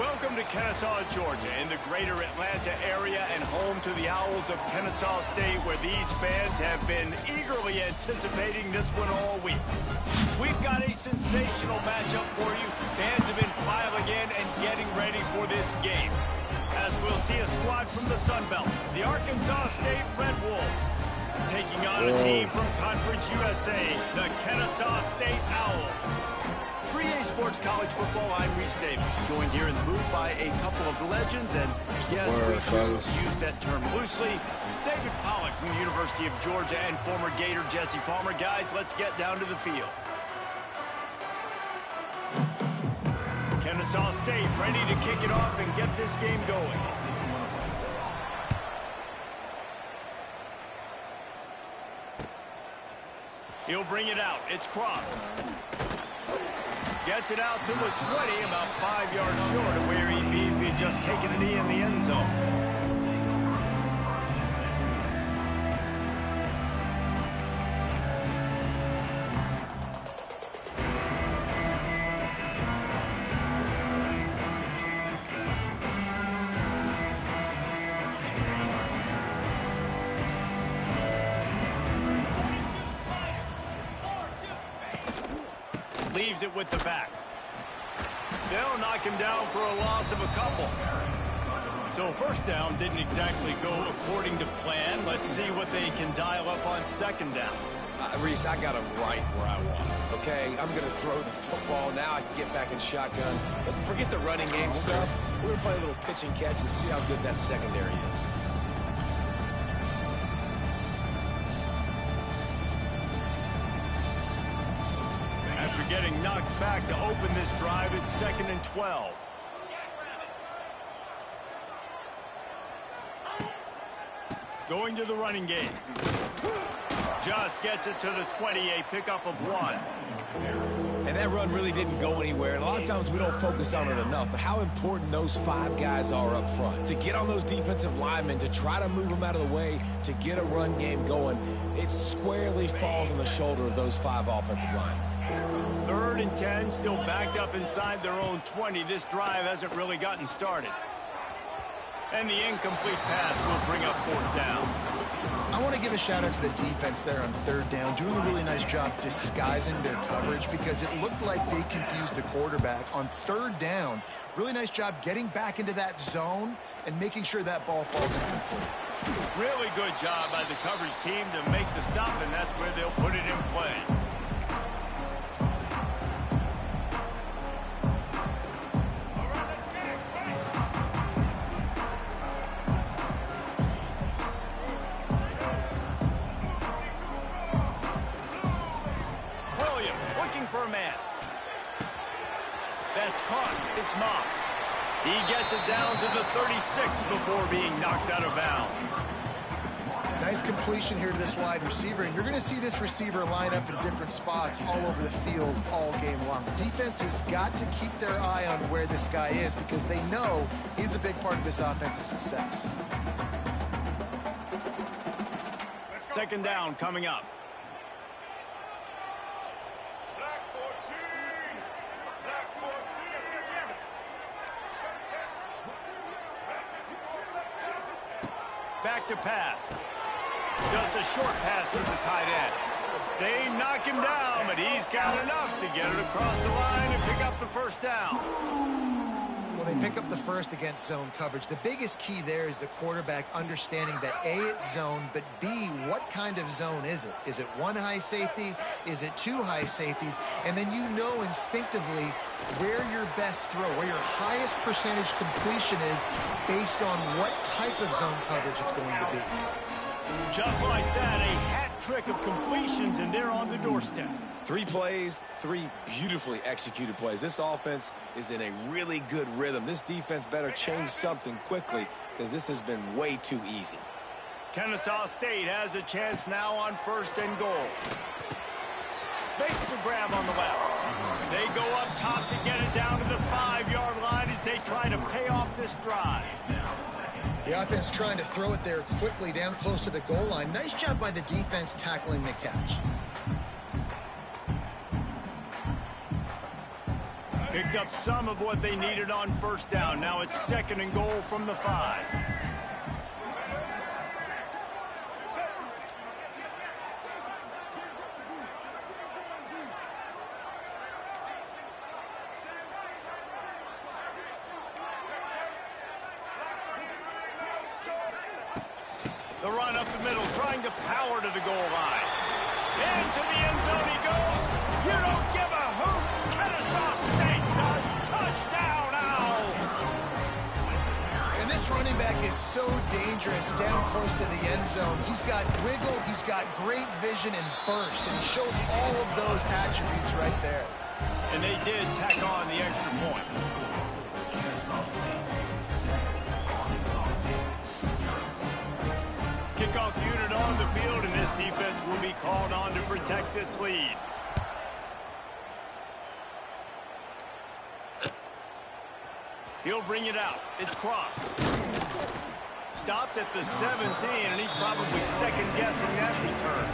Welcome to Kennesaw, Georgia, in the greater Atlanta area and home to the Owls of Kennesaw State, where these fans have been eagerly anticipating this one all week. We've got a sensational matchup for you. Fans have been filing in and getting ready for this game, as we'll see a squad from the Sun Belt, the Arkansas State Red Wolves, taking on a team from Conference USA, the Kennesaw State Owls. 3A Sports College Football, I'm Reese Davis, joined here in the booth by a couple of legends, and yes, we do use that term loosely. David Pollock from the University of Georgia and former Gator Jesse Palmer. Guys, let's get down to the field. Kennesaw State ready to kick it off and get this game going. He'll bring it out. It's Cross. Gets it out to the 20, about 5 yards short of where he'd be if he'd just taken a knee in the end zone. Leaves it with the back. They'll knock him down for a loss of a couple. So first down didn't exactly go according to plan. Let's see what they can dial up on second down. Reese, I got him right where I want him, okay? I'm going to throw the football. Now I can get back in shotgun. Let's forget the running game stuff. We're going to play a little pitch and catch and see how good that secondary is. After getting knocked back to open this drive, it's 2nd and 12. Going to the running game. Just gets it to the 20, a pickup of 1. And that run really didn't go anywhere. And a lot of times we don't focus on it enough, but how important those 5 guys are up front. To get on those defensive linemen, to try to move them out of the way, to get a run game going, it squarely falls on the shoulder of those 5 offensive linemen. 3rd and 10, still backed up inside their own 20. This drive hasn't really gotten started. And the incomplete pass will bring up 4th down. I want to give a shout out to the defense there on 3rd down, doing a really nice job disguising their coverage because it looked like they confused the quarterback on 3rd down. Really nice job getting back into that zone and making sure that ball falls incomplete. Really good job by the coverage team to make the stop, and that's where they'll put it in play. For a man. That's caught. It's Moss. He gets it down to the 36 before being knocked out of bounds. Nice completion here to this wide receiver, and you're going to see this receiver line up in different spots all over the field all game long. The defense has got to keep their eye on where this guy is because they know he's a big part of this offense's success. 2nd down coming up. Back to pass. Just a short pass to the tight end. They knock him down, but he's got enough to get it across the line and pick up the 1st down. Well, they pick up the 1st against zone coverage. The biggest key there is the quarterback understanding that A, it's zone, but B, what kind of zone is it? Is it 1 high safety? Is it 2 high safeties? And then you know instinctively where your best throw, where your highest percentage completion is based on what type of zone coverage it's going to be. Just like that, a hat trick of completions, and they're on the doorstep. 3 plays, 3 beautifully executed plays. This offense is in a really good rhythm. This defense better change something quickly because this has been way too easy. Kennesaw State has a chance now on 1st and goal. Makes the grab on the left. They go up top to get it down to the 5-yard line as they try to pay off this drive. The offense trying to throw it there quickly down close to the goal line. Nice job by the defense tackling the catch. Picked up some of what they needed on first down. Now it's 2nd and goal from the 5. The run up the middle, trying to power to the goal line. Into the end zone he goes. You don't give a hoot. Kennesaw State does. Touchdown, Owls. And this running back is so dangerous down close to the end zone. He's got wiggle, he's got great vision and burst, and he showed all of those attributes right there. And they did tack on the extra point. Kickoff unit on the field, and this defense will be called on to protect this lead. He'll bring it out. It's crossed. Stopped at the 17, and he's probably second-guessing that return.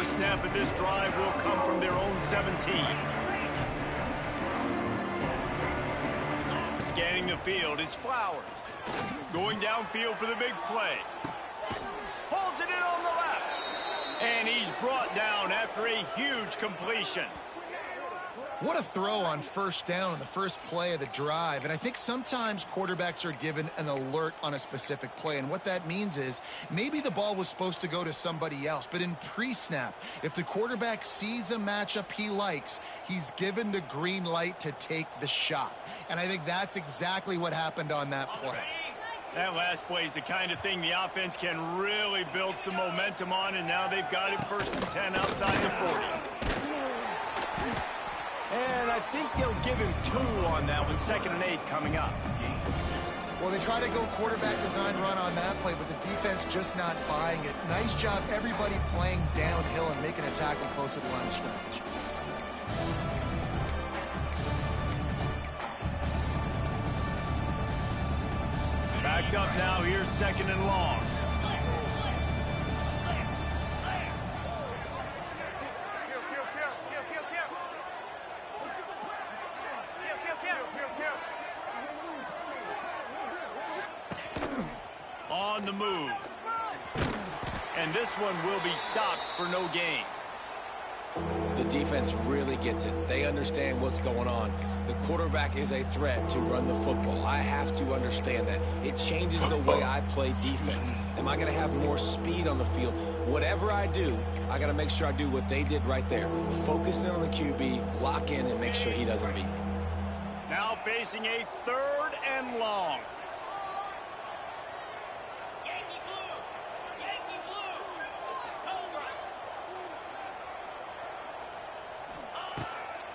Snap of this drive will come from their own 17. Scanning the field, it's Flowers. Going downfield for the big play. Holds it in on the left. And he's brought down after a huge completion. What a throw on first down on the first play of the drive. And I think sometimes quarterbacks are given an alert on a specific play. And what that means is maybe the ball was supposed to go to somebody else. But in pre-snap, if the quarterback sees a matchup he likes, he's given the green light to take the shot. And I think that's exactly what happened on that play. That last play is the kind of thing the offense can really build some momentum on. And now they've got it 1st and 10 outside the 40. And I think they'll give him 2 on that one. 2nd and 8 coming up. Well, they try to go quarterback design run on that play, but the defense just not buying it. Nice job, everybody playing downhill and making a tackle close to the line of scrimmage. Backed up now. Here's 2nd and long. On the move. And this one will be stopped for no gain. The defense really gets it. They understand what's going on. The quarterback is a threat to run the football. I have to understand that. It changes the way I play defense. Am I going to have more speed on the field? Whatever I do, I got to make sure I do what they did right there. Focus in on the QB, lock in, and make sure he doesn't beat me. Now facing a 3rd and long.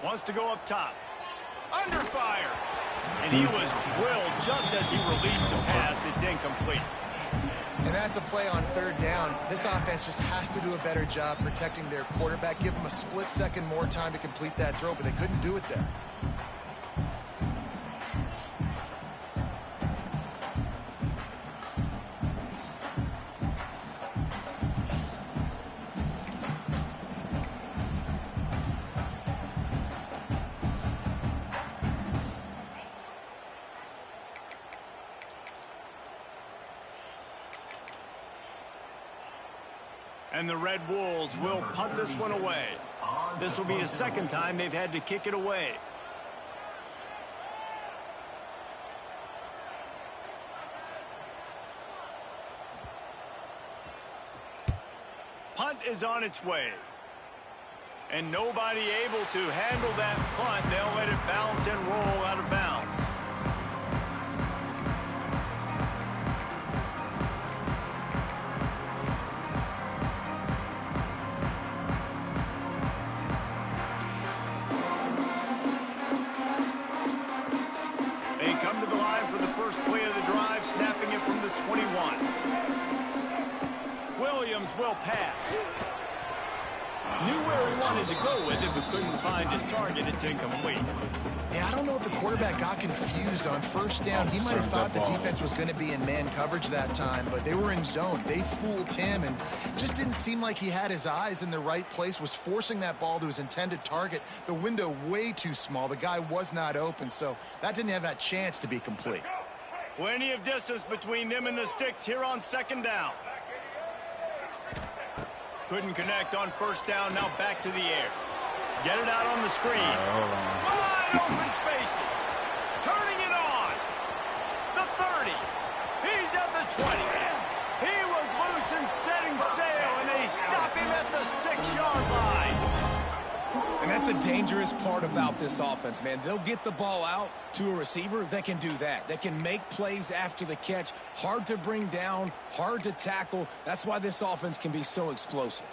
Wants to go up top. Under fire. And he was drilled just as he released the pass. It's incomplete. And that's a play on 3rd down. This offense just has to do a better job protecting their quarterback. Give him a split second more time to complete that throw, but they couldn't do it there. And the Red Wolves will punt this one away. This will be the 2nd time they've had to kick it away. Punt is on its way. And nobody able to handle that punt. They'll let it bounce and roll out of bounds. They come to the line for the first play of the drive, snapping it from the will pass. Knew where he wanted to go with it, but couldn't find his target. It's incomplete. Yeah, I don't know if the quarterback got confused on first down. He might have thought the defense was going to be in man coverage that time, but they were in zone. They fooled him and just didn't seem like he had his eyes in the right place, was forcing that ball to his intended target. The window way too small. The guy was not open, so that didn't have that chance to be complete. Plenty of distance between them and the sticks here on second down. Couldn't connect on first down. Now back to the air. Get it out on the screen. Wide open spaces. Turning it on. The 30. He's at the 20. He was loose and setting sail, and they stop him at the 6-yard line. And that's the dangerous part about this offense, man. They'll get the ball out to a receiver that can do that. That can make plays after the catch. Hard to bring down, hard to tackle. That's why this offense can be so explosive.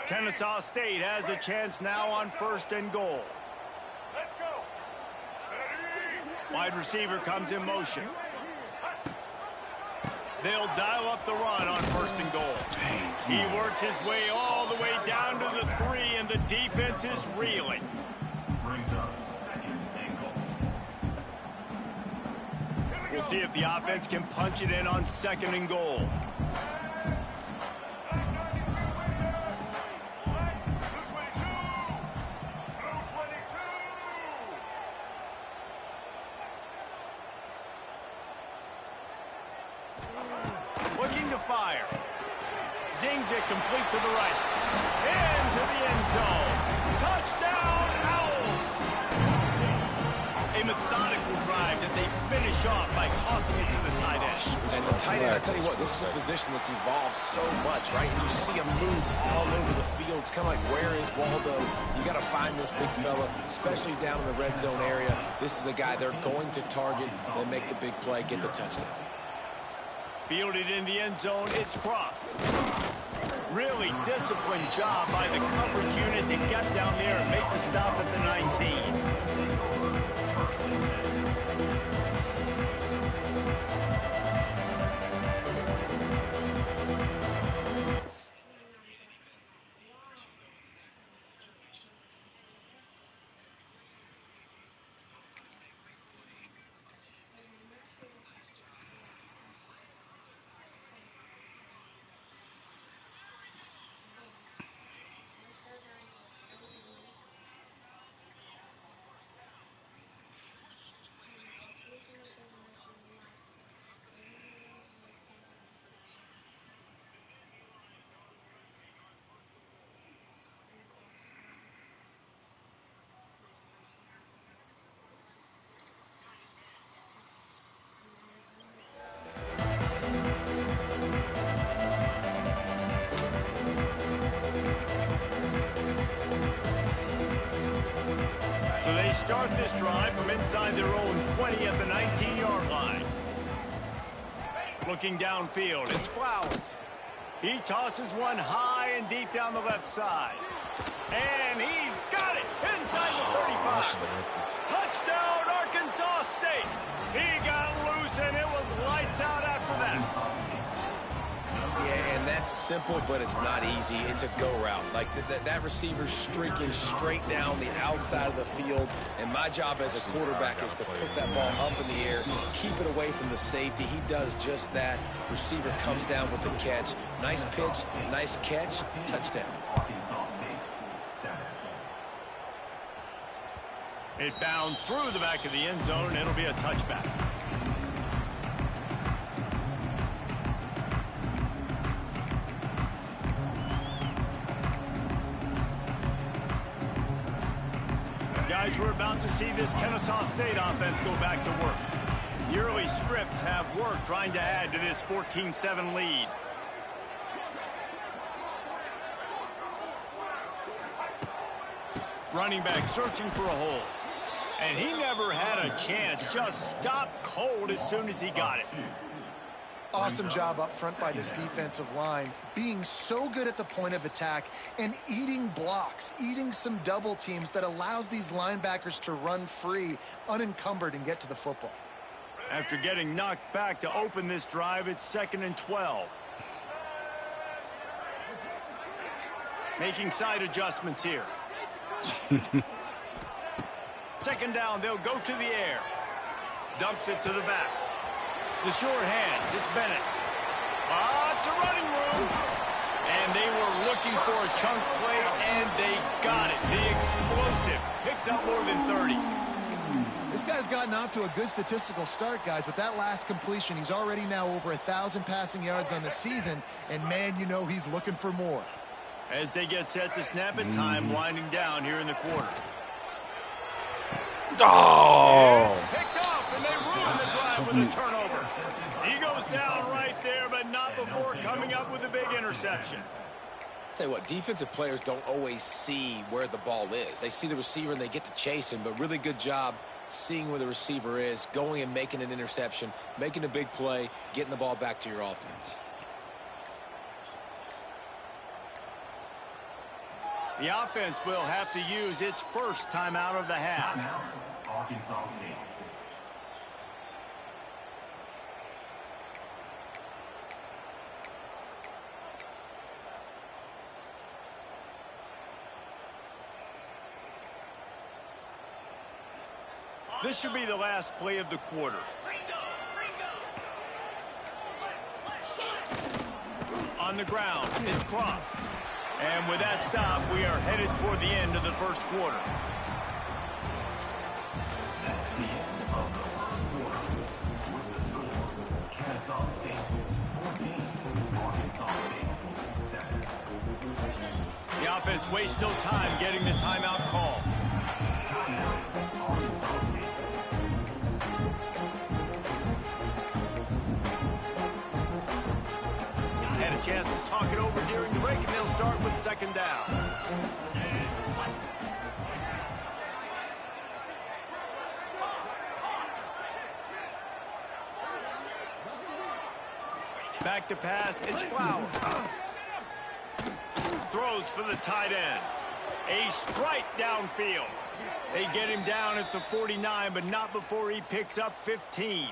Kennesaw State has a chance now on 1st and goal. Let's go. Wide receiver comes in motion. They'll dial up the run on 1st and goal. He works his way all the way down to the 3, and the defense is reeling. We'll see if the offense can punch it in on 2nd and goal. Looking to fire. Zings it complete to the right. Into the end zone. Touchdown, Owls! A methodical drive that they finish off by tossing it to the tight end. And the tight end, I tell you what, this is a position that's evolved so much, right? And you see him move all over the field. It's kind of like, where is Waldo? You got to find this big fella, especially down in the red zone area. This is the guy they're going to target and make the big play, get the touchdown. Fielded in the end zone, it's Cross. Really disciplined job by the coverage unit to get down there and make the stop at the 19. So they start this drive from inside their own 20 at the 19-yard line. Looking downfield, it's Flowers. He tosses one high and deep down the left side. And he's got it inside the 35. Touchdown, Arkansas State. He got loose, and it was lights out after that. Yeah, and that's simple, but it's not easy. It's a go route. Like that receiver's streaking straight down the outside of the field, and my job as a quarterback is to put that ball up in the air, keep it away from the safety. He does just that. Receiver comes down with the catch. Nice pitch, nice catch, touchdown. It bounds through the back of the end zone, and it'll be a touchback. Guys, we're about to see this Kennesaw State offense go back to work. The early scripts have worked trying to add to this 14-7 lead. Running back searching for a hole. And he never had a chance. Just stopped cold as soon as he got it. Awesome job up front by this defensive line, being so good at the point of attack and eating blocks, eating some double teams that allows these linebackers to run free, unencumbered, and get to the football. After getting knocked back to open this drive, it's 2nd and 12. Making side adjustments here. 2nd down, they'll go to the air. Dumps it to the back. The short hands, it's Bennett. It's a running room. And they were looking for a chunk play, and they got it. The explosive picks up more than 30. This guy's gotten off to a good statistical start, guys. With that last completion, he's already now over 1,000 passing yards on the season, and man, you know he's looking for more. As they get set to snap it, time winding down here in the quarter. Oh! It's picked off, and they ruin the drive with a turnover. He goes down right there, but not before coming up with a big interception. Tell you what, defensive players don't always see where the ball is. They see the receiver and they get to chase him, but really good job seeing where the receiver is, going and making an interception, making a big play, getting the ball back to your offense. The offense will have to use its first timeout of the half. Arkansas State. This should be the last play of the quarter. On the ground, it's Cross. And with that stop, we are headed toward the end of the first quarter. That's the end of the first quarter. With the score, Kennesaw State 14, Arkansas State 7. The offense wastes no time getting the timeout call. Had a chance to talk it over during the break, and they'll start with 2nd down. Back to pass, it's Flowers. Throws for the tight end. A strike downfield. They get him down at the 49, but not before he picks up 15.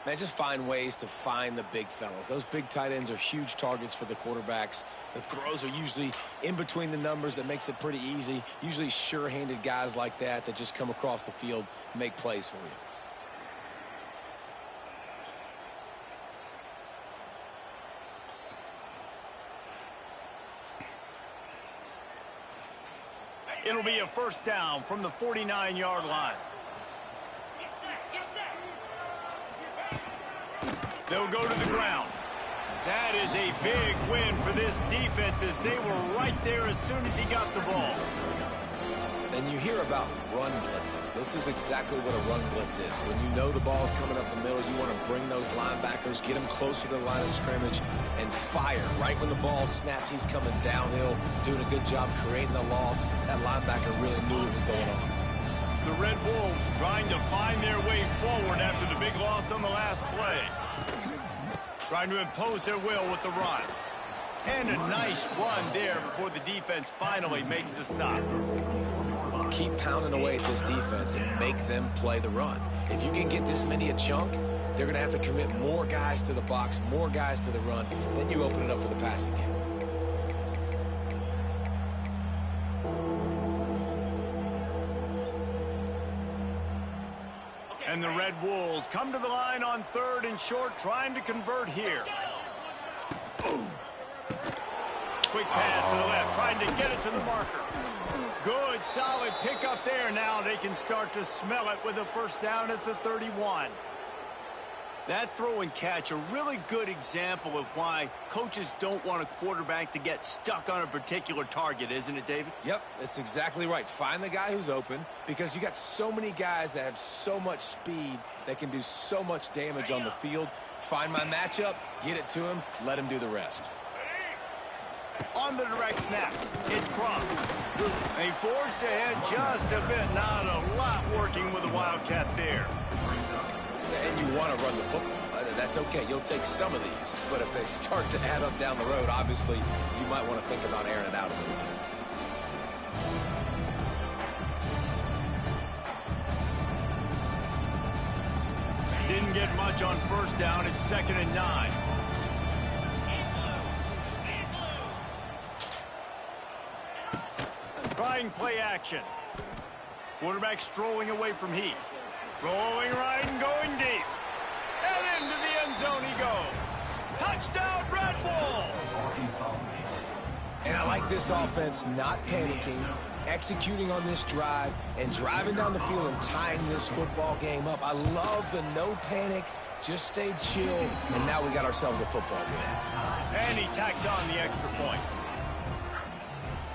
Man, just find ways to find the big fellas. Those big tight ends are huge targets for the quarterbacks. The throws are usually in between the numbers. That makes it pretty easy. Usually sure-handed guys like that just come across the field, make plays for you. It'll be a 1st down from the 49-yard line. They'll go to the ground. That is a big win for this defense as they were right there as soon as he got the ball. And you hear about run blitzes. This is exactly what a run blitz is. When you know the ball's coming up the middle, you want to bring those linebackers, get them closer to the line of scrimmage, and fire. Right when the ball snapped, he's coming downhill, doing a good job creating the loss. That linebacker really knew what was going on. The Red Wolves trying to find their way forward after the big loss on the last play. Trying to impose their will with the run. And a nice run there before the defense finally makes the stop. Keep pounding away at this defense and make them play the run. If you can get this many a chunk, they're going to have to commit more guys to the box, more guys to the run. Then you open it up for the passing game. And the Red Wolves come to the line on 3rd and short, trying to convert here. Boom. Quick pass to the left, trying to get it to the marker. Good, solid pickup there. Now they can start to smell it with a 1st down at the 31. That throw and catch, a really good example of why coaches don't want a quarterback to get stuck on a particular target, isn't it, David? Yep, that's exactly right. Find the guy who's open, because you got so many guys that have so much speed that can do so much damage on the field. Find my matchup, get it to him, let him do the rest. On the direct snap, it's Cross. They forced ahead just a bit. Not a lot working with the Wildcat there. And you want to run the football. That's okay. You'll take some of these. But if they start to add up down the road, obviously, you might want to think about airing it out a little bit. Didn't get much on first down. It's 2nd and 9. Trying play action. Quarterback strolling away from Heath. Rolling right and going deep. And into the end zone he goes. Touchdown, Red Wolves! And I like this offense not panicking, executing on this drive, and driving down the field and tying this football game up. I love the no panic, just stay chill, and now we got ourselves a football game. And he tacks on the extra point.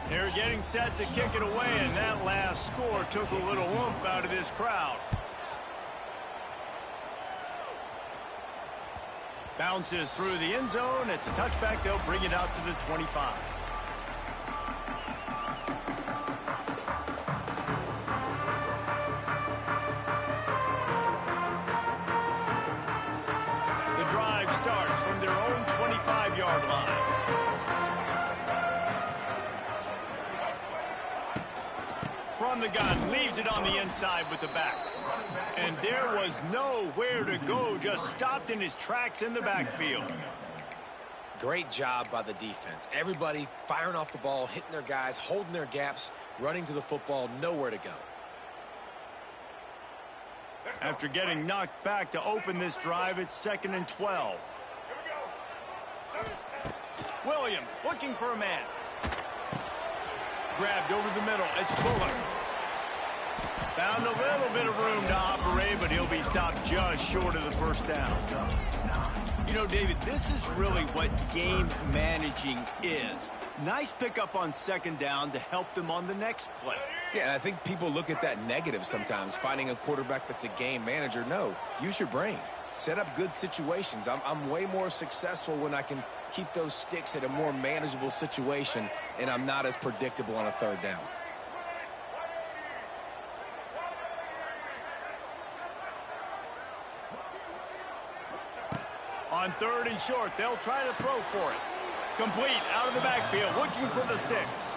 They're getting set to kick it away, and that last score took a little oomph out of this crowd. Bounces through the end zone. It's a touchback. They'll bring it out to the 25. The drive starts from their own 25-yard line. From the gun, leaves it on the inside with the back. And there was nowhere to go, just stopped in his tracks in the backfield. Great job by the defense. Everybody firing off the ball, hitting their guys, holding their gaps, running to the football, nowhere to go. After getting knocked back to open this drive, it's 2nd and 12. Williams looking for a man. Grabbed over the middle. It's Bullock. Found a little bit of room to operate, but he'll be stopped just short of the first down. You know, David, this is really what game managing is. Nice pickup on 2nd down to help them on the next play. Yeah, and I think people look at that negative sometimes, finding a quarterback that's a game manager. No, use your brain. Set up good situations. I'm way more successful when I can keep those sticks at a more manageable situation, and I'm not as predictable on a 3rd down. On 3rd and short, they'll try to throw for it. Complete out of the backfield, looking for the sticks.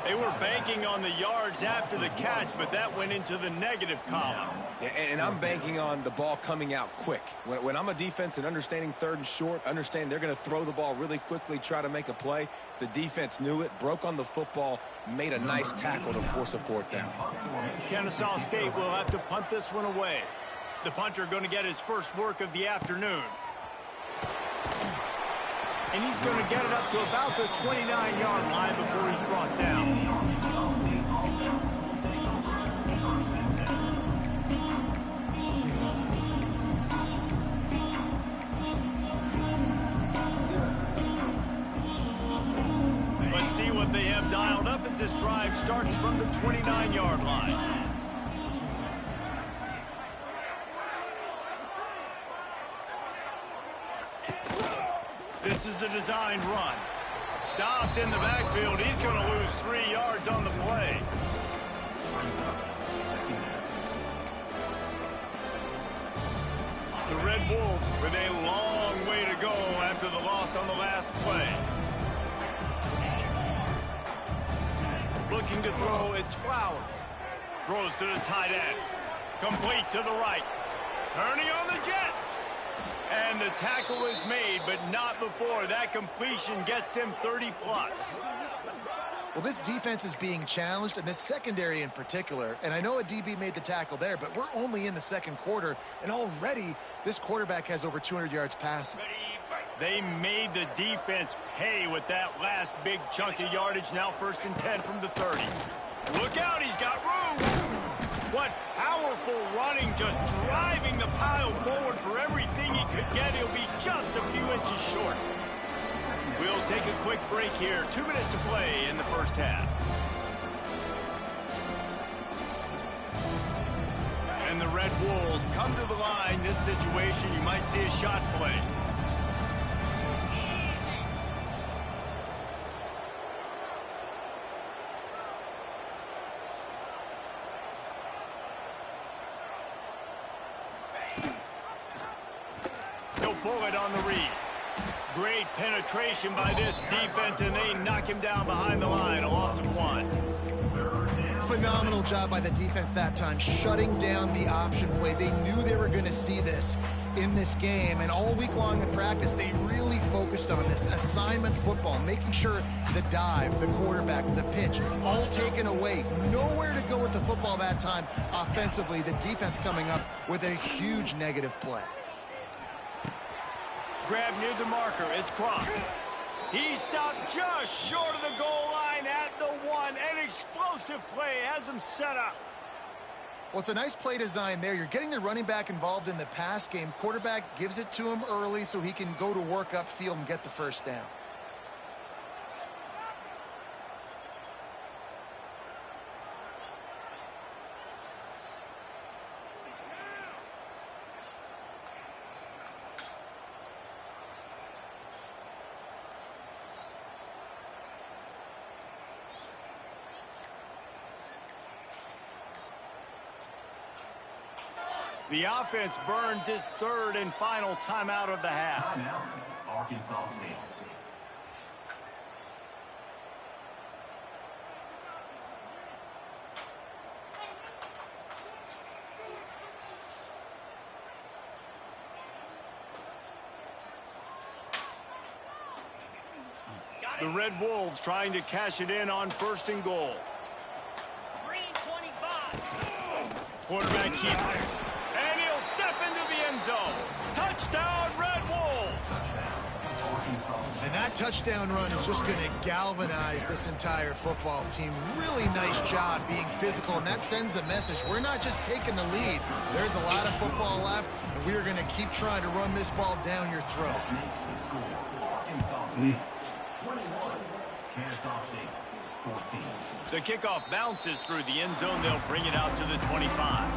They were banking on the yards after the catch, but that went into the negative column. And I'm banking on the ball coming out quick. When I'm a defense and understanding 3rd and short, understand they're going to throw the ball really quickly, try to make a play. The defense knew it, broke on the football, made a nice tackle to force a 4th down. Kennesaw State will have to punt this one away. The punter going to get his first work of the afternoon. And he's going to get it up to about the 29-yard line before he's brought down. Let's see what they have dialed up as this drive starts from the 29-yard line. This is a designed run. Stopped in the backfield. He's going to lose 3 yards on the play. The Red Wolves with a long way to go after the loss on the last play. Looking to throw, it's Flowers. Throws to the tight end. Complete to the right. Turning on the Jets. And the tackle is made, but not before that completion gets them 30-plus. Well, this defense is being challenged, and this secondary in particular. And I know a DB made the tackle there, but we're only in the 2nd quarter, and already this quarterback has over 200 yards passing. They made the defense pay with that last big chunk of yardage. Now 1st and 10 from the 30. Look out, he's got room. What powerful running, just driving the pile forward for everything he could get. He'll be just a few inches short. We'll take a quick break here. 2 minutes to play in the first half. And the Red Wolves come to the line. This situation, you might see a shot play. pull it on the read. Great penetration by this defense, and they knock him down behind the line. A loss of 1. Phenomenal job by the defense that time, shutting down the option play. They knew they were going to see this in this game, and all week long in practice, they really focused on this assignment football, making sure the dive, the quarterback, the pitch, all taken away. Nowhere to go with the football that time offensively. The defense coming up with a huge negative play. Grab near the marker. It's Cross. He stopped just short of the goal line at the 1. An explosive play has him set up. Well, it's a nice play design there. You're getting the running back involved in the pass game. Quarterback gives it to him early so he can go to work upfield and get the first down. The offense burns its 3rd and final timeout of the half. Timeout, Arkansas State. The Red Wolves trying to cash it in on 1st and goal. Green 25. Quarterback keeper. And he'll step into the end zone. Touchdown, Red Wolves. And that touchdown run is just going to galvanize this entire football team. Really nice job being physical, and that sends a message. We're not just taking the lead. There's a lot of football left, and we are going to keep trying to run this ball down your throat. Arkansas State 21, Kansas State 14. The kickoff bounces through the end zone. They'll bring it out to the 25.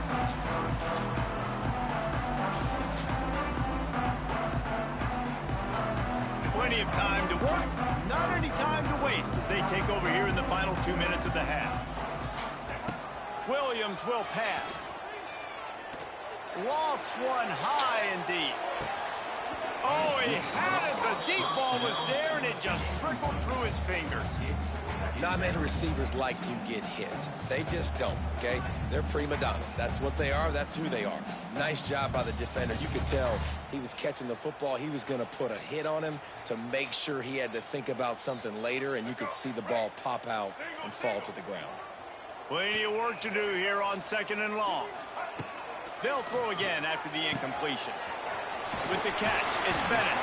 Plenty of time to work, not any time to waste as they take over here in the final 2 minutes of the half. Williams will pass. Lofts one high and deep. Oh, he had it. The deep ball was there, and it just trickled through his fingers. Not many receivers like to get hit. They just don't, okay? They're prima donnas. That's what they are. That's who they are. Nice job by the defender. You could tell he was catching the football. He was going to put a hit on him to make sure he had to think about something later, and you could see the ball pop out and fall to the ground. Plenty of work to do here on 2nd and long. They'll throw again after the incompletion. With the catch, it's Bennett.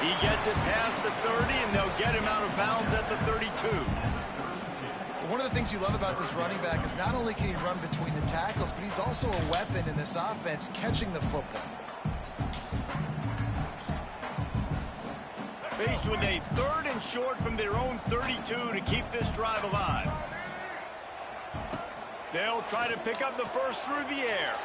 He gets it past the 30, and they'll get him out of bounds at the 32. One of the things you love about this running back is not only can he run between the tackles, but he's also a weapon in this offense, catching the football. Faced with a 3rd and short from their own 32 to keep this drive alive. They'll try to pick up the first through the air.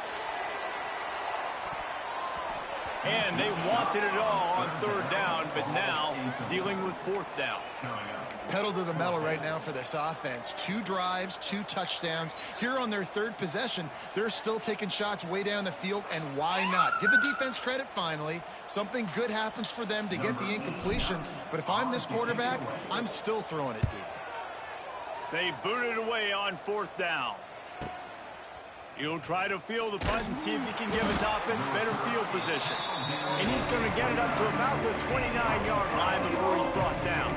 And they wanted it all on 3rd down, but now dealing with 4th down. Pedal to the metal right now for this offense. 2 drives, 2 touchdowns. Here on their 3rd possession, they're still taking shots way down the field, and why not? Give the defense credit finally. Something good happens for them to get the incompletion, but if I'm this quarterback, I'm still throwing it deep. They boot it away on 4th down. He'll try to field the punt and see if he can give his offense better field position. And he's going to get it up to about the 29-yard line before he's brought down.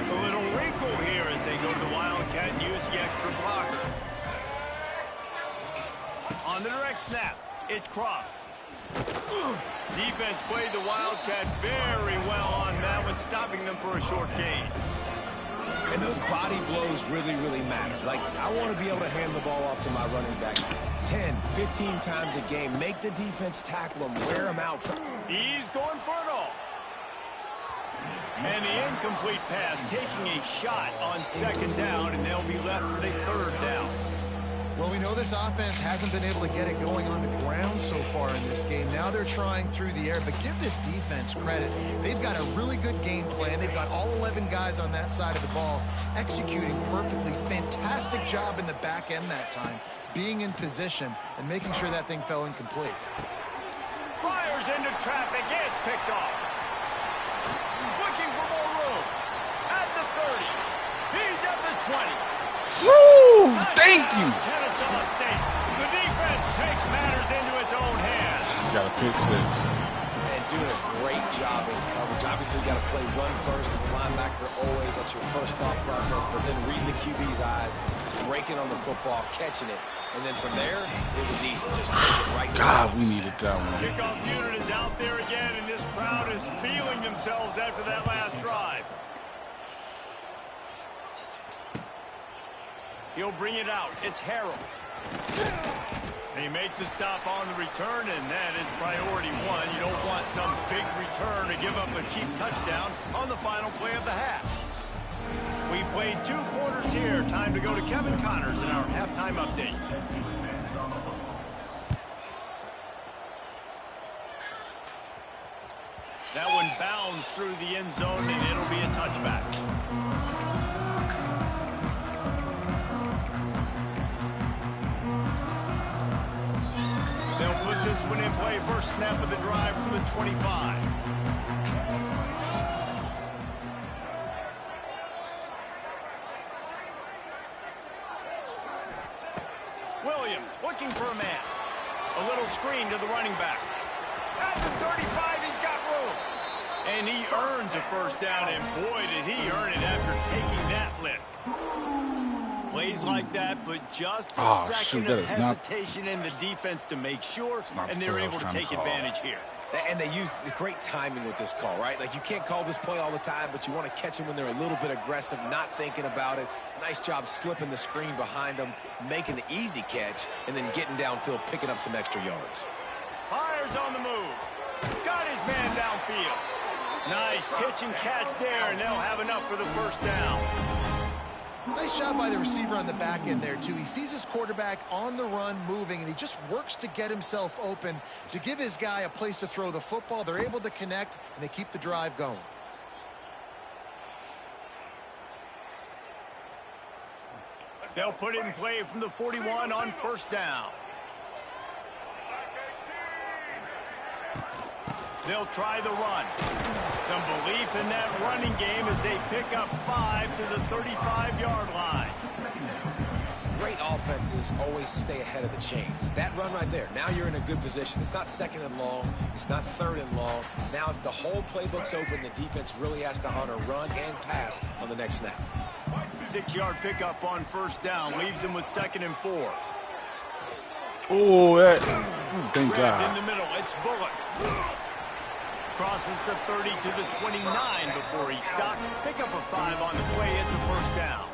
A little wrinkle here as they go to the Wildcat and use the extra blocker. On the direct snap, it's Cross. Defense played the Wildcat very well on that one, stopping them for a short gain. And those body blows really, really matter. Like, I want to be able to hand the ball off to my running back 10, 15 times a game. Make the defense tackle him, wear him out. He's going for it all. And the incomplete pass taking a shot on 2nd down, and they'll be left with a 3rd down. Well, we know this offense hasn't been able to get it going on the ground so far in this game. Now they're trying through the air, but give this defense credit. They've got a really good game plan. They've got all 11 guys on that side of the ball executing perfectly. Fantastic job in the back end that time, being in position and making sure that thing fell incomplete. Fires into traffic. It's picked off. Looking for more room. At the 30. He's at the 20. Woo! Thank you. Kennesaw State. The defense takes matters into its own hands. Got a pick six. And doing a great job in coverage. Obviously, you got to play run first as a linebacker always. That's your first thought process. But then reading the QB's eyes, breaking on the football, catching it. And then from there, it was easy. Just take it right to God, we needed that one. Kickoff unit is out there again, and this crowd is feeling themselves after that last drive. He'll bring it out. It's Harrell. They make the stop on the return, and that is priority one. You don't want some big return to give up a cheap touchdown on the final play of the half. We played 2 quarters here. Time to go to Kevin Connors in our halftime update. That one bounds through the end zone, and it'll be a touchback. They'll put this one in play. First snap of the drive from the 25. Williams looking for a man. A little screen to the running back. At the 35, he's got room. And he earns a first down, and boy, did he earn it after taking that lick. Plays like that, but just a second of hesitation in the defense to make sure, and they're able to take advantage here. And they use great timing with this call, right? Like, you can't call this play all the time, but you want to catch them when they're a little bit aggressive, not thinking about it. Nice job slipping the screen behind them, making the easy catch, and then getting downfield, picking up some extra yards. Byers on the move. Got his man downfield. Nice pitch and catch there, and they'll have enough for the first down. Nice job by the receiver on the back end there, too. He sees his quarterback on the run moving, and he just works to get himself open to give his guy a place to throw the football. They're able to connect, and they keep the drive going. They'll put it in play from the 41 on first down. They'll try the run. Some belief in that running game as they pick up 5 to the 35-yard line. Great offenses always stay ahead of the chains. That run right there, now you're in a good position. It's not second and long. It's not third and long. Now the whole playbook's open. The defense really has to honor run and pass on the next snap. 6-yard pickup on first down. Leaves them with 2nd and 4. Oh, that. Thank Grabbed God. in the middle. It's Bullock. Crosses the 30 to the 29 before he stopped. Pick up a 5 on the play. It's a first down.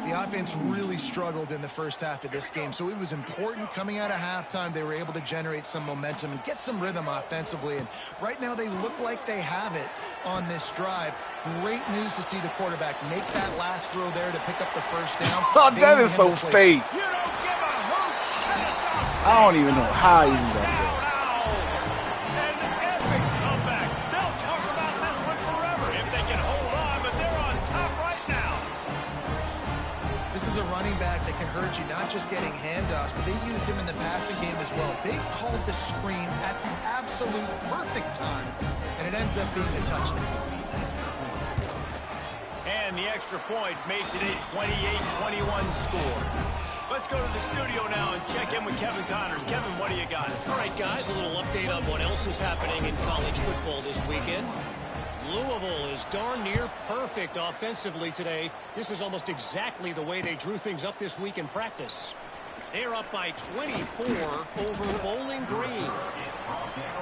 The offense really struggled in the first half of this game, so it was important coming out of halftime. They were able to generate some momentum and get some rhythm offensively, and right now they look like they have it on this drive. Great news to see the quarterback make that last throw there to pick up the first down. Oh, that is so fake. You don't give a hoot. Kennesaw State. I don't even know how he was out there. An epic comeback. They'll talk about this one forever if they can hold on, but they're on top right now. This is a running back that can hurt you, not just getting handoffs, but they use him in the passing game as well. They called the screen at the absolute perfect time, and it ends up being a touchdown. And the extra point makes it a 28-21 score. Let's go to the studio now and check in with Kevin Connors. Kevin, what do you got? All right, guys, a little update on what else is happening in college football this weekend. Louisville is darn near perfect offensively today. This is almost exactly the way they drew things up this week in practice. They're up by 24 over Bowling Green.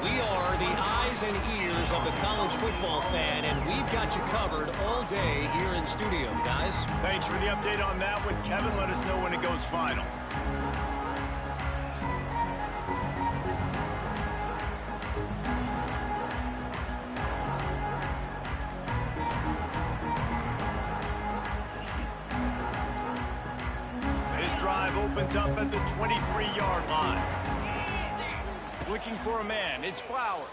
We are the eyes and ears of the college football fan, and we've got you covered all day here in studio, guys. Thanks for the update on that one, Kevin. Let us know when it goes final. This drive opens up at the 23-yard line. Looking for a man. It's Flowers.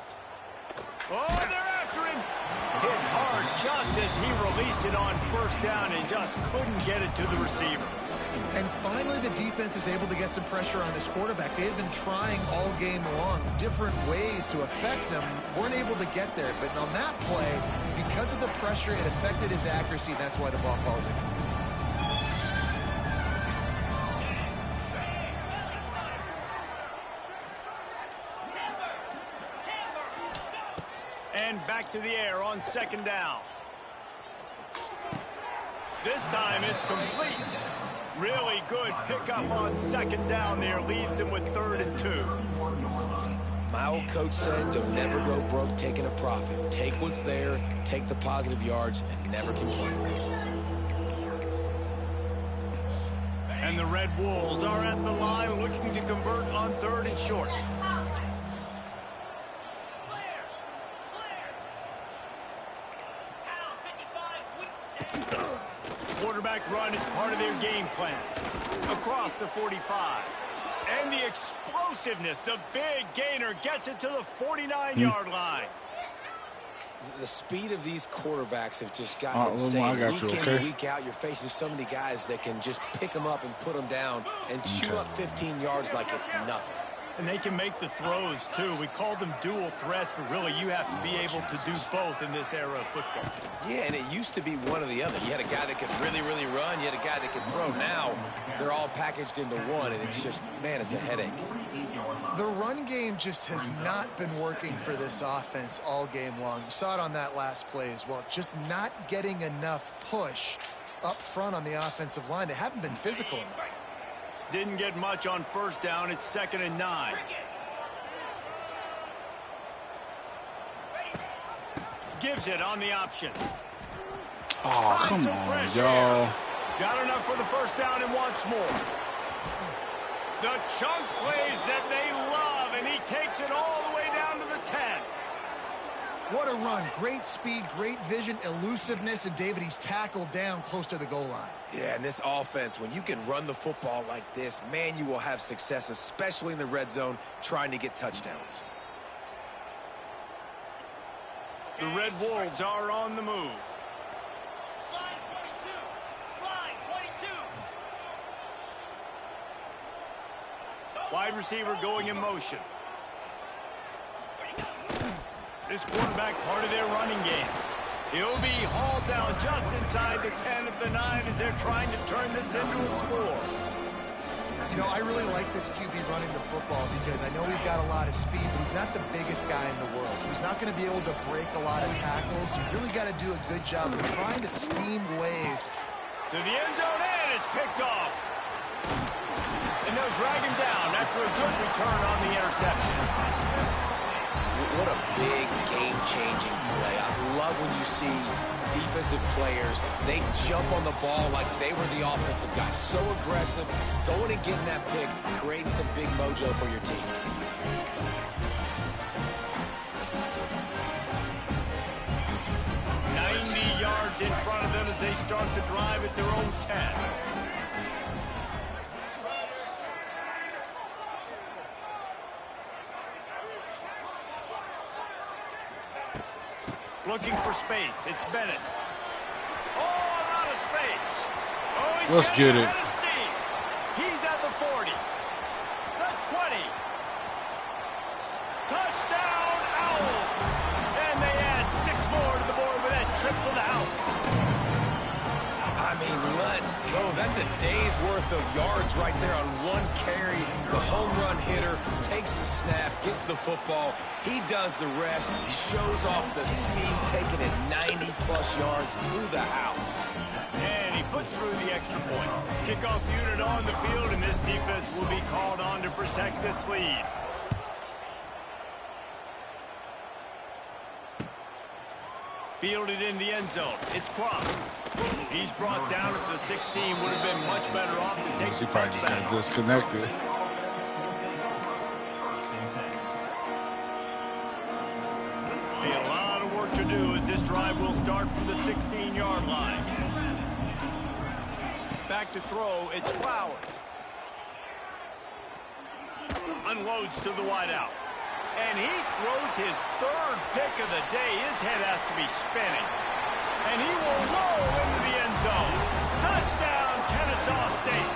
Oh, they're after him. Hit hard just as he released it on first down and just couldn't get it to the receiver. And finally, the defense is able to get some pressure on this quarterback. They had been trying all game long different ways to affect him. Weren't able to get there. But on that play, because of the pressure, it affected his accuracy. That's why the ball falls in. And back to the air on second down. This time it's complete. Really good pickup on second down there. Leaves them with 3rd and 2. My old coach said you'll never go broke taking a profit. Take what's there, take the positive yards, and never complain. And the Red Wolves are at the line looking to convert on 3rd and short. Quarterback run is part of their game plan. Across the 45. And the explosiveness, the big gainer gets it to the 49-yard line. The speed of these quarterbacks have just gotten Well, insane. I got Week you, in okay? and week out, you're facing so many guys that can just pick them up and put them down and chew up 15 yards like it's nothing. And they can make the throws, too. We call them dual threats, but really you have to be able to do both in this era of football. Yeah, and it used to be one or the other. You had a guy that could really, really run. You had a guy that could throw. Now they're all packaged into one, and it's just, man, it's a headache. The run game just has not been working for this offense all game long. You saw it on that last play as well. Just not getting enough push up front on the offensive line. They haven't been physical enough. Didn't get much on first down. It's 2nd and 9. Gives it on the option. Oh, Finds come some on, pressure. y'all. Got enough for the first down and wants more. The chunk plays that they love, and he takes it all the way down to the 10. What a run. Great speed, great vision, elusiveness, and David, he's tackled down close to the goal line. Yeah, and this offense, when you can run the football like this, man, you will have success, especially in the red zone, trying to get touchdowns. The Red Wolves are on the move. Slide 22. Slide 22. Wide receiver going in motion. This quarterback part of their running game. He'll be hauled down just inside the 10 at the 9 as they're trying to turn this into a score. You know, I really like this QB running the football because I know he's got a lot of speed, but he's not the biggest guy in the world. So he's not going to be able to break a lot of tackles. You really got to do a good job of trying to scheme ways. To the end zone, and it's picked off. And they'll drag him down after a good return on the interception. What a big game-changing play. I love when you see defensive players, they jump on the ball like they were the offensive guys. So aggressive, going and getting that pick, creating some big mojo for your team. Yards in front of them as they start the drive at their own 10. Looking for space. It's Bennett. Oh, a lot of space. Oh, he's Let's get it. ahead of steam. He's at the 40. The 20. Touchdown, Owls. And they add 6 more to the board with that trip to the house. I mean, let's go. That's a day's worth of yards right there on one carry. The home run hitter takes the snap, gets the football. He does the rest. He shows off the speed, taking it 90-plus yards to the house. And he puts through the extra point. Kickoff unit on the field, and this defense will be called on to protect this lead. Fielded in the end zone. It's Cross. He's brought down at the 16. Would have been much better off to take He the probably just touchback. got disconnected. Be a lot of work to do as this drive will start from the 16-yard line. Back to throw. It's Flowers. Unloads to the wideout. And he throws his third pick of the day. His head has to be spinning. And he will roll into the end zone. Touchdown, Kennesaw State.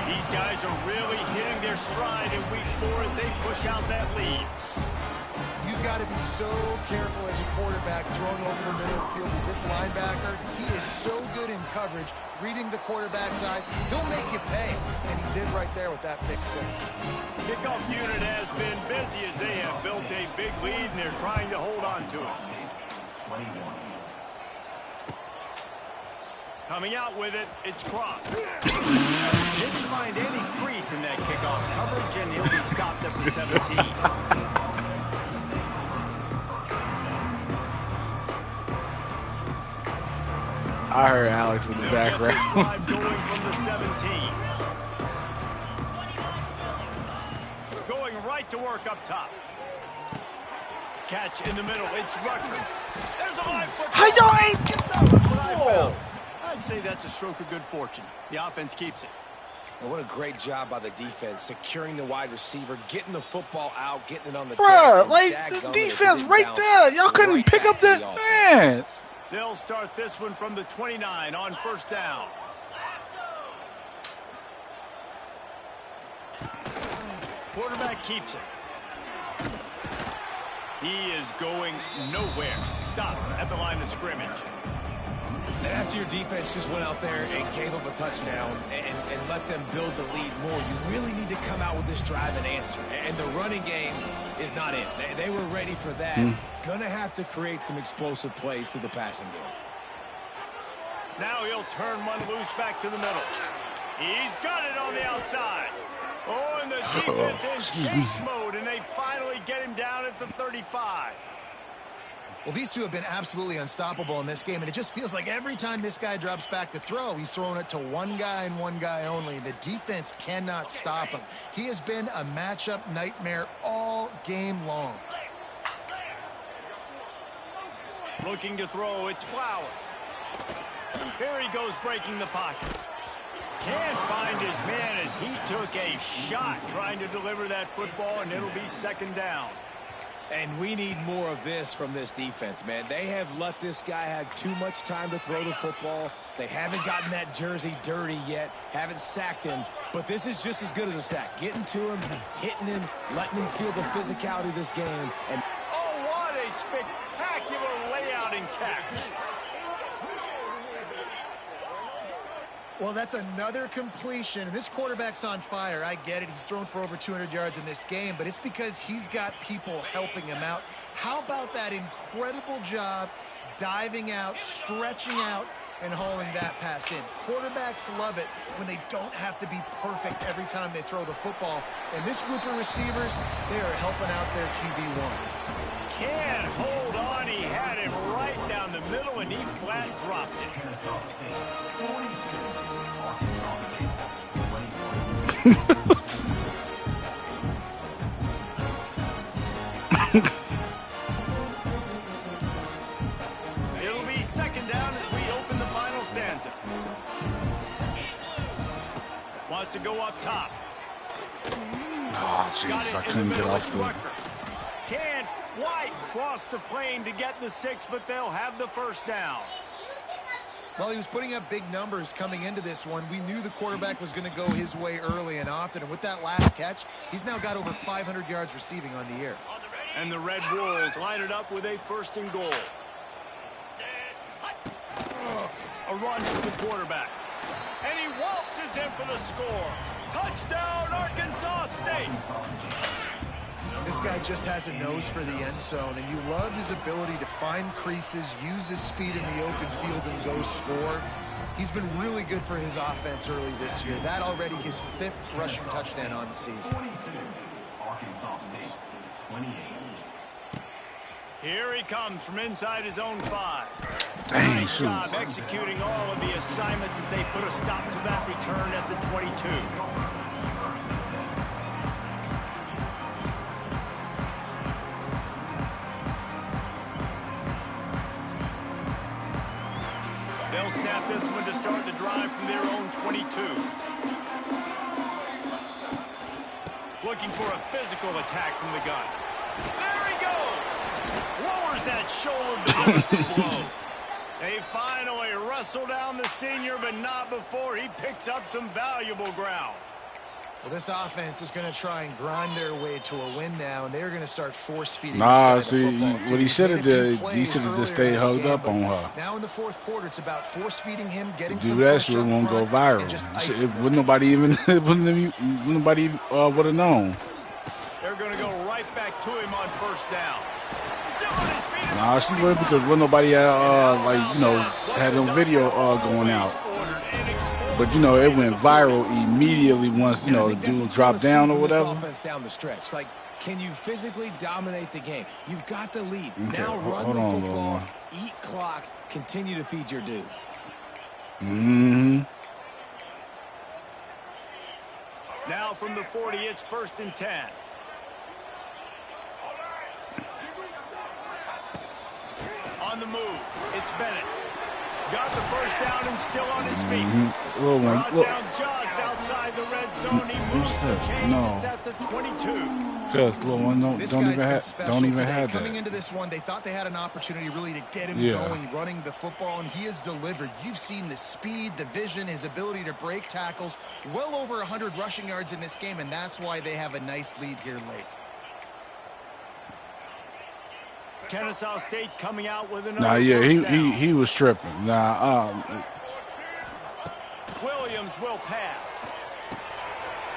These guys are really hitting their stride in week 4 as they push out that lead. You've got to be so careful as a quarterback throwing over the middle of the field with this linebacker. He is so good in coverage, reading the quarterback's eyes. He'll make you pay, and he did right there with that pick 6. Kickoff unit has been busy as they have built a big lead, and they're trying to hold on to it. Coming out with it, it's Cross. Didn't find any crease in that kickoff coverage, and he'll be stopped at the 17. I heard Alex in the background. Drive going from the 17. Going right to work up top. Catch in the middle. It's Rucker. There's a live football. How y'all ain't get Now look what I found. I'd say that's a stroke of good fortune. The offense keeps it. And what a great job by the defense, securing the wide receiver, getting the football out, getting it on the Bruh, like the defense right there. Y'all couldn't pick up that man. They'll start this one from the 29 on first down. Quarterback keeps it. He is going nowhere. Stop at the line of scrimmage. And after your defense just went out there and gave up a touchdown and let them build the lead more, you really need to come out with this drive and answer. And the running game is not it. They were ready for that. Gonna have to create some explosive plays through the passing game. Now he'll turn one loose back to the middle. He's got it on the outside. Oh, and the defense in chase mode, and they finally get him down at the 35. Well, these two have been absolutely unstoppable in this game, and it just feels like every time this guy drops back to throw, he's throwing it to one guy and one guy only. The defense cannot stop him. He has been a matchup nightmare all game long. Looking to throw, it's Flowers. Here he goes breaking the pocket. Can't find his man as he took a shot trying to deliver that football, and it'll be second down. And we need more of this from this defense, man. They have let this guy have too much time to throw the football. They haven't gotten that jersey dirty yet, haven't sacked him. But this is just as good as a sack. Getting to him, hitting him, letting him feel the physicality of this game. And oh, what a spectacular layout and catch. Well, that's another completion. This quarterback's on fire. I get it. He's thrown for over 200 yards in this game, but it's because he's got people helping him out. How about that incredible job diving out, stretching out, and hauling that pass in? Quarterbacks love it when they don't have to be perfect every time they throw the football. And this group of receivers, they are helping out their QB1. Can't hold on. He had him right down the middle, and he flat dropped it. It'll be second down as we open the final stanza. Wants to go up top. Oh, jeez, I couldn't get off the... Can't White cross the plane to get the 6, but they'll have the first down. Well, he was putting up big numbers coming into this one. We knew the quarterback was going to go his way early and often, and with that last catch, he's now got over 500 yards receiving on the year. And the Red Wolves line it up with a first and goal. A run for the quarterback. And he waltzes in for the score. Touchdown, Arkansas State. This guy just has a nose for the end zone, and you love his ability to find creases, use his speed in the open field, and go score. He's been really good for his offense early this year. That already his 5th rushing touchdown on the season. Arkansas State, 28. Here he comes from inside his own 5. Dang, Nice job executing all of the assignments as they put a stop to that return at the 22. They'll snap this one to start the drive from their own 22. Looking for a physical attack from the gun. There he goes. Lowers that shoulder to give us a blow. They finally wrestle down the senior, but not before he picks up some valuable ground. Well, this offense is going to try and grind their way to a win now, and they're going to start force-feeding Nah, this guy the football, what he should have did, he should have just stayed hugged game, up on her. Now in the fourth quarter, it's about force-feeding him, getting Do some that push shit up won't go front, viral. and just Wouldn't nobody even, nobody would have known. They're going to go right back to him on first down. Still on his feet. Nah, she would because when nobody had no video going out. But it went viral immediately once the dude dropped down or whatever. Offense down the stretch, like, can you physically dominate the game? You've got the lead. Okay, Now run hold the on, football, eat clock, continue to feed your dude. Now from the 40, it's 1st and 10. On the move, it's Bennett. Got the first down and still on his feet. Brought down just outside the red zone. He moves the chains. It's at the 22. Just little one, don't even have that. Coming into this one, they thought they had an opportunity really to get him going, running the football, and he has delivered. You've seen the speed, the vision, his ability to break tackles. Well over 100 rushing yards in this game, and that's why they have a nice lead here late. Kennesaw State coming out with another Nah, first down. he was tripping. Williams will pass.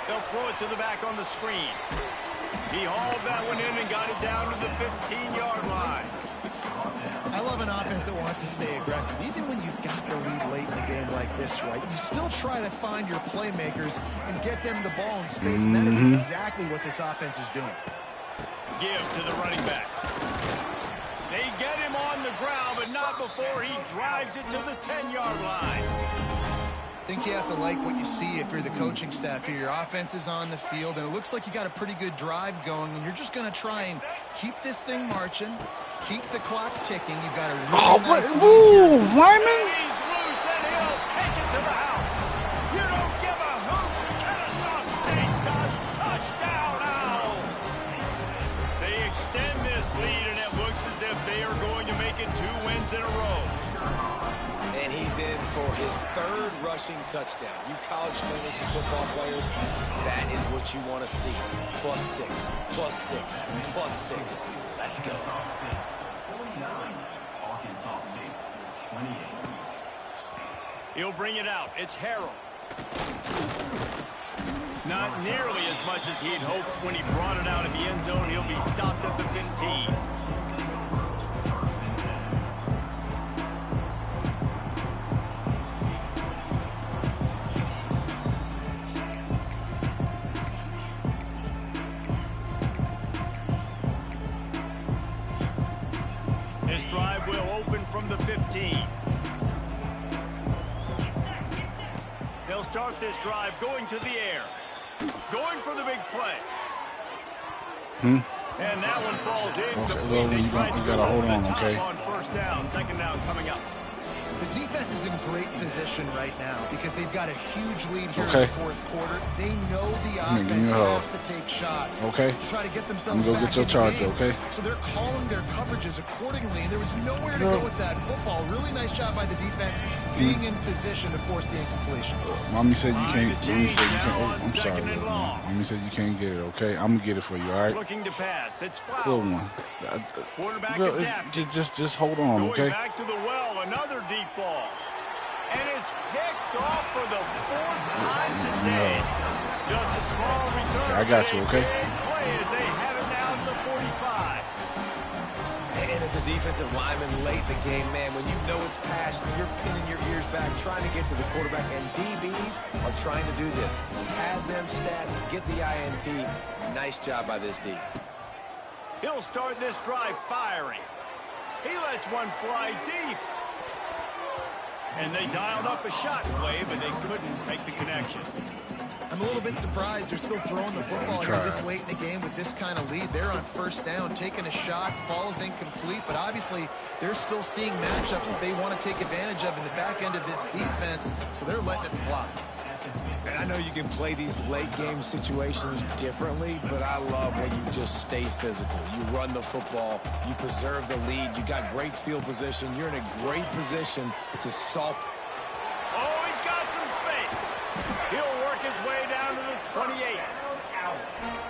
They'll throw it to the back on the screen. He hauled that one in and got it down to the 15-yard line. I love an offense that wants to stay aggressive. Even when you've got the lead late in the game like this, right, you still try to find your playmakers and get them the ball in space, and that is exactly what this offense is doing. Give to the running back. They get him on the ground, but not before he drives it to the 10-yard line. I think you have to like what you see if you're the coaching staff here. Your offense is on the field, and it looks like you got a pretty good drive going, and you're just going to try and keep this thing marching, keep the clock ticking. You've got a really nice lead here. Lyman? He's loose, and he'll take it to the house. You don't give a hoot. Kennesaw State does. Touchdown, Owls. They extend this lead, and it looks as if they are going to make it 2 wins in a row. And he's in for his 3rd rushing touchdown. You college fantasy football players, that is what you want to see. +6, +6, +6. Let's go. 49, Arkansas State 28. He'll bring it out. It's Harrell. Not nearly as much as he'd hoped when he brought it out of the end zone. He'll be stopped at the 15. This drive will open from the 15. They'll start this drive going to the air. Going for the big play. And that one falls incomplete. They tried to go over the top on first down. 2nd down coming up. The defense is in great position right now because they've got a huge lead here in the 4th quarter. They know the offense has to take shots to try to get themselves back get your in charge, the game. okay? So they're calling their coverages accordingly, and there was nowhere to go with that football. Really nice job by the defense being in position to force the incompletion. Mommy said you can't. I'm sorry. Mommy said you can't get it, okay? I'm going to get it for you, all right? Looking to pass. It's Good Flowers. one. Quarterback adapted. Just hold on, Going okay? back to the well, another deep ball. And it's picked off for the 4th time today. Just a small return. I got you, okay? Big play as they have it down to the 45. And as a defensive lineman late in the game, man, when you know it's passion, you're pinning your ears back, trying to get to the quarterback, and DBs are trying to do this. Pad them stats, get the INT. Nice job by this D. He'll start this drive firing. He lets one fly deep. And they dialed up a shot play, but they couldn't make the connection. I'm a little bit surprised they're still throwing the football here this late in the game with this kind of lead. They're on first down, taking a shot, falls incomplete, but obviously they're still seeing matchups that they want to take advantage of in the back end of this defense, so they're letting it fly. And I know you can play these late game situations differently, but I love when you just stay physical. You run the football, you preserve the lead, you got great field position, you're in a great position to salt. Oh, he's got some space. He'll work his way down to the 28.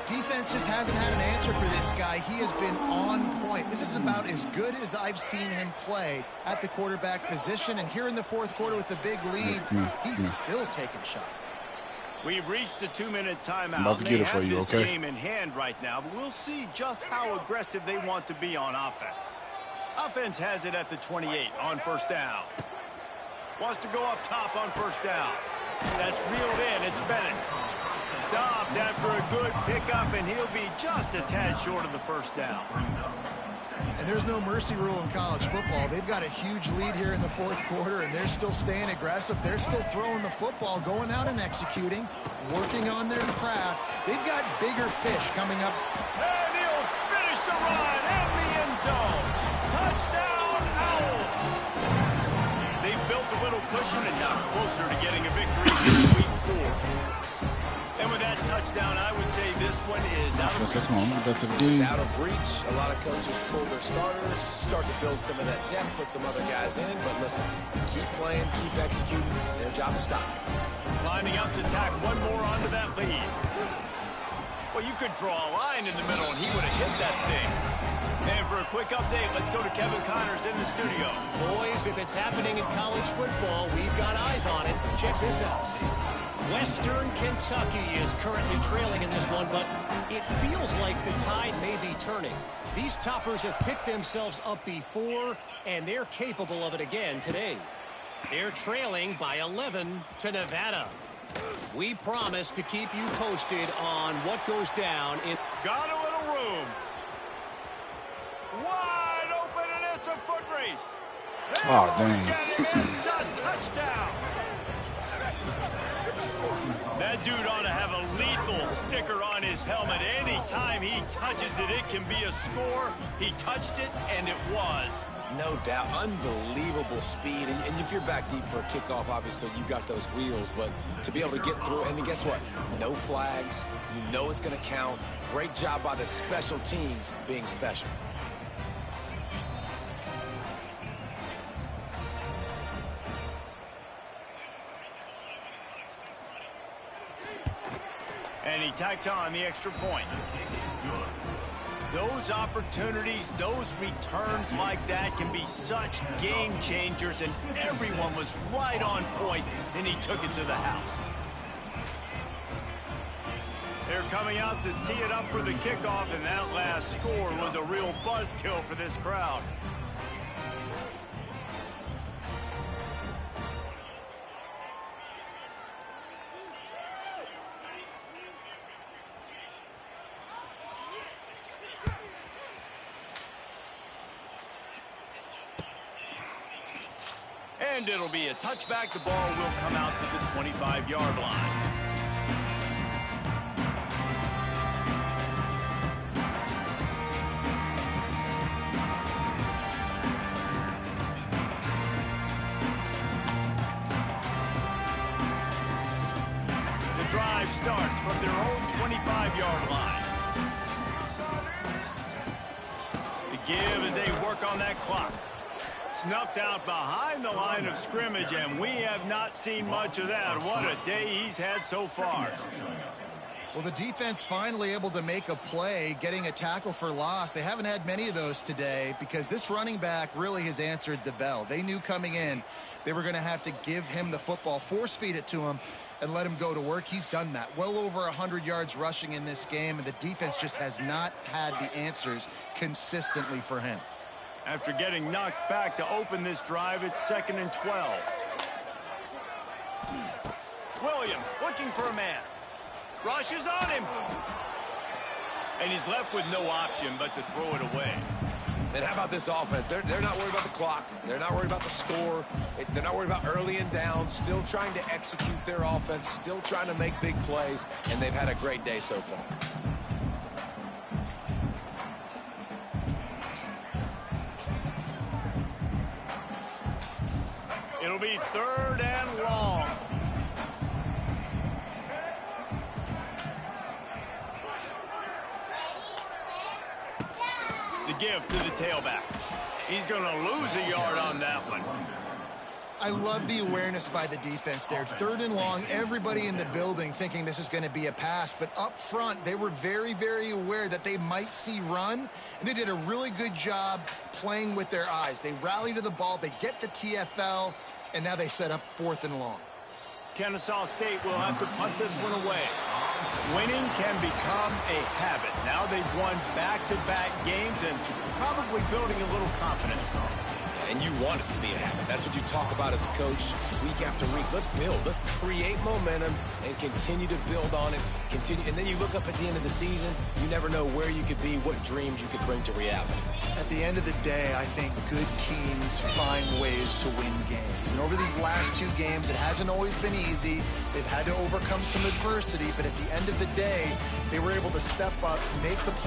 Defense just hasn't had an answer for this guy. He has been on point. This is about as good as I've seen him play at the quarterback position. And here in the fourth quarter with a big lead, he's still taking shots. We've reached the 2-minute timeout. I'm about to get it for you, this okay? game in hand right now, but we'll see just how aggressive they want to be on offense. Offense has it at the 28 on first down. Wants to go up top on first down. That's reeled in. It's Bennett. Stopped after a good pickup, and he'll be just a tad short of the first down. And there's no mercy rule in college football. They've got a huge lead here in the fourth quarter, and they're still staying aggressive. They're still throwing the football, going out and executing, working on their craft. They've got bigger fish coming up. And he'll finish the run in the end zone. Touchdown, Owls. They've built a little cushion and now closer to getting a victory in week 4. And with that touchdown, I would say this one is out of reach. It's out of reach. A lot of coaches pull their starters, start to build some of that depth, put some other guys in. But listen, keep playing, keep executing. Their job is stop. Lining up to tack one more onto that lead. Well, you could draw a line in the middle, and he would have hit that thing. And for a quick update, let's go to Kevin Connors in the studio. Boys, if it's happening in college football, we've got eyes on it. Check this out. Western Kentucky is currently trailing in this one, but it feels like the tide may be turning. These toppers have picked themselves up before, and they're capable of it again today. They're trailing by 11 to Nevada. We promise to keep you posted on what goes down in... Got a little room. Wide open, and it's a foot race. Oh, dang. It's a touchdown. That dude ought to have a lethal sticker on his helmet. Anytime he touches it, it can be a score. He touched it, and it was. No doubt. Unbelievable speed. And if you're back deep for a kickoff, obviously you've got those wheels. But to be able to get through, and then guess what? No flags. You know it's going to count. Great job by the special teams being special. And he tacks on the extra point. Those opportunities, those returns like that can be such game changers, and everyone was right on point, and he took it to the house. They're coming out to tee it up for the kickoff, and that last score was a real buzzkill for this crowd. And it'll be a touchback. The ball will come out to the 25-yard line. The drive starts from their own 25-yard line. The give as they work on that clock. Snuffed out behind the line of scrimmage, and we have not seen much of that. What a day he's had so far. Well, the defense finally able to make a play, getting a tackle for loss. They haven't had many of those today because this running back really has answered the bell. They knew coming in they were going to have to give him the football, force feed it to him, and let him go to work. He's done that. Well over 100 yards rushing in this game, and the defense just has not had the answers consistently for him. After getting knocked back to open this drive, it's 2nd and 12. Williams looking for a man. Rushes on him. And he's left with no option but to throw it away. And how about this offense? They're not worried about the clock. They're not worried about the score. They're not worried about early and down. Still trying to execute their offense. Still trying to make big plays. And they've had a great day so far. It'll be 3rd and long. The give to the tailback. He's going to lose a yard on that one. I love the awareness by the defense there. 3rd and long, everybody in the building thinking this is going to be a pass, but up front, they were very, very aware that they might see run, and they did a really good job playing with their eyes. They rally to the ball, they get the TFL, and now they set up 4th and long. Kennesaw State will have to punt this one away. Winning can become a habit. Now they've won back-to-back games and probably building a little confidence. And you want it to be a habit. That's what you talk about as a coach week after week. Let's build. Let's create momentum and continue to build on it. Continue, and then you look up at the end of the season, you never know where you could be, what dreams you could bring to reality. At the end of the day, I think good teams find ways to win games. And over these last 2 games, it hasn't always been easy. They've had to overcome some adversity, but at the end of the day, they were able to step up, make the